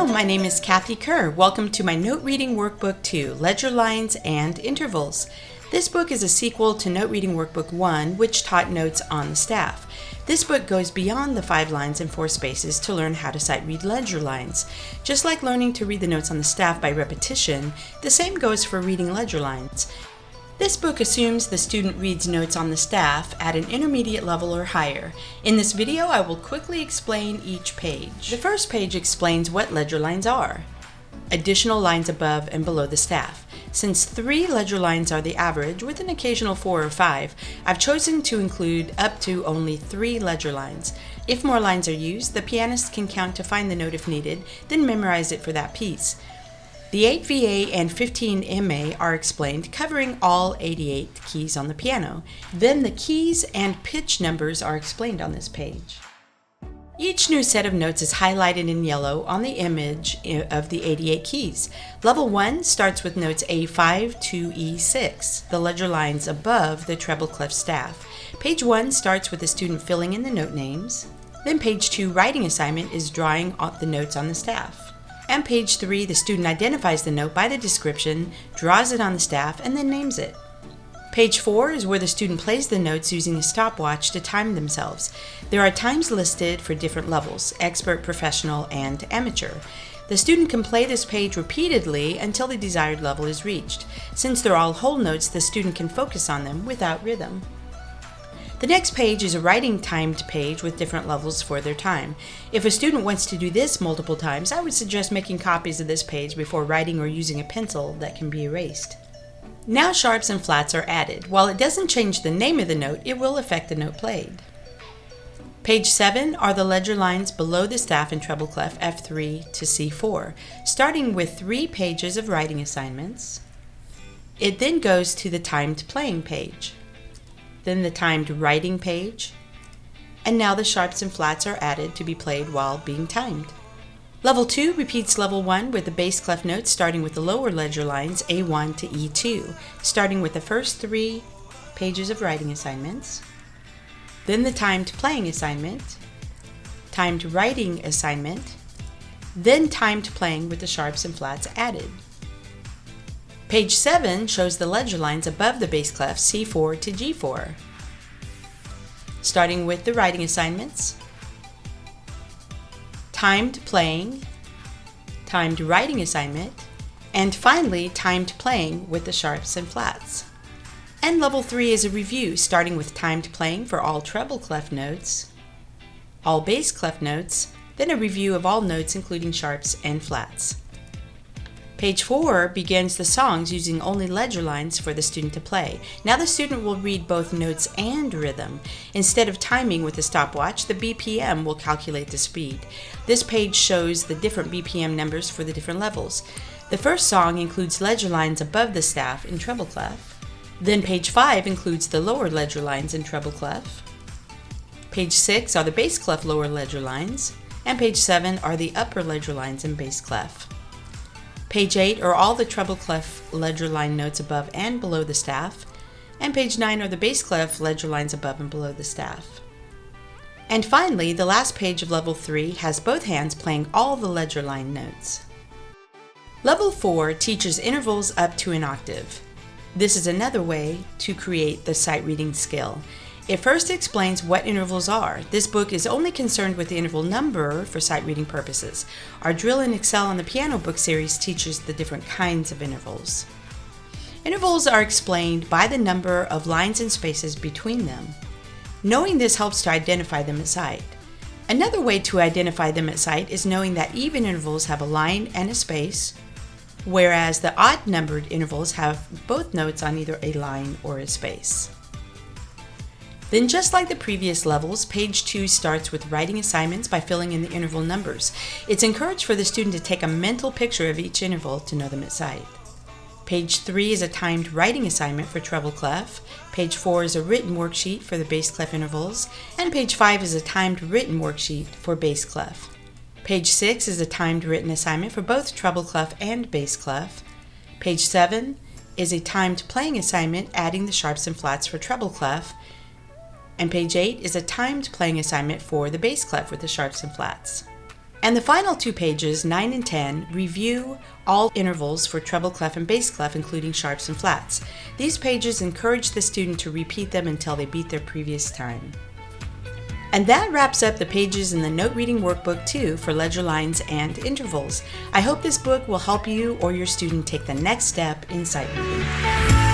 Hello, my name is Kathy Kerr. Welcome to my Note Reading Workbook 2, Ledger Lines and Intervals. This book is a sequel to Note Reading Workbook 1, which taught notes on the staff. This book goes beyond the 5 lines and 4 spaces to learn how to sight read ledger lines. Just like learning to read the notes on the staff by repetition, the same goes for reading ledger lines. This book assumes the student reads notes on the staff at an intermediate level or higher. In this video, I will quickly explain each page. The first page explains what ledger lines are. Additional lines above and below the staff. Since 3 ledger lines are the average, with an occasional 4 or 5, I've chosen to include up to only 3 ledger lines. If more lines are used, the pianist can count to find the note if needed, then memorize it for that piece. The 8 VA and 15 MA are explained, covering all 88 keys on the piano. Then the keys and pitch numbers are explained on this page. Each new set of notes is highlighted in yellow on the image of the 88 keys. Level 1 starts with notes A5 to E6, the ledger lines above the treble clef staff. Page 1 starts with the student filling in the note names. Then page 2 writing assignment is drawing the notes on the staff. And page 3, the student identifies the note by the description, draws it on the staff, and then names it. Page 4 is where the student plays the notes using a stopwatch to time themselves. There are times listed for different levels: expert, professional, and amateur. The student can play this page repeatedly until the desired level is reached. Since they're all whole notes, the student can focus on them without rhythm. The next page is a writing timed page with different levels for their time. If a student wants to do this multiple times, I would suggest making copies of this page before writing or using a pencil that can be erased. Now sharps and flats are added. While it doesn't change the name of the note, it will affect the note played. Page 7 are the ledger lines below the staff in treble clef F3 to C4, starting with 3 pages of writing assignments. It then goes to the timed playing page, then the timed writing page, and now the sharps and flats are added to be played while being timed. Level 2 repeats Level 1 with the bass clef notes starting with the lower ledger lines A1 to E2, starting with the first 3 pages of writing assignments, then the timed playing assignment, timed writing assignment, then timed playing with the sharps and flats added. Page 7 shows the ledger lines above the bass clef C4 to G4, starting with the writing assignments, timed playing, timed writing assignment, and finally timed playing with the sharps and flats. And Level 3 is a review, starting with timed playing for all treble clef notes, all bass clef notes, then a review of all notes including sharps and flats. Page 4 begins the songs using only ledger lines for the student to play. Now the student will read both notes and rhythm. Instead of timing with a stopwatch, the BPM will calculate the speed. This page shows the different BPM numbers for the different levels. The first song includes ledger lines above the staff in treble clef. Then page 5 includes the lower ledger lines in treble clef. Page 6 are the bass clef lower ledger lines, and page 7 are the upper ledger lines in bass clef. Page 8 are all the treble clef ledger line notes above and below the staff, and page 9 are the bass clef ledger lines above and below the staff. And finally, the last page of Level 3 has both hands playing all the ledger line notes. Level 4 teaches intervals up to an octave. This is another way to create the sight reading skill. It first explains what intervals are. This book is only concerned with the interval number for sight reading purposes. Our Drill and Excel on the Piano book series teaches the different kinds of intervals. Intervals are explained by the number of lines and spaces between them. Knowing this helps to identify them at sight. Another way to identify them at sight is knowing that even intervals have a line and a space, whereas the odd numbered intervals have both notes on either a line or a space. Then, just like the previous levels, page 2 starts with writing assignments by filling in the interval numbers. It's encouraged for the student to take a mental picture of each interval to know them at sight. Page 3 is a timed writing assignment for treble clef. Page 4 is a written worksheet for the bass clef intervals, and page 5 is a timed written worksheet for bass clef. Page 6 is a timed written assignment for both treble clef and bass clef. Page 7 is a timed playing assignment adding the sharps and flats for treble clef. And page 8 is a timed playing assignment for the bass clef with the sharps and flats. And the final 2 pages, 9 and 10, review all intervals for treble clef and bass clef, including sharps and flats. These pages encourage the student to repeat them until they beat their previous time. And that wraps up the pages in the Note Reading Workbook 2 for ledger lines and intervals. I hope this book will help you or your student take the next step in sight reading.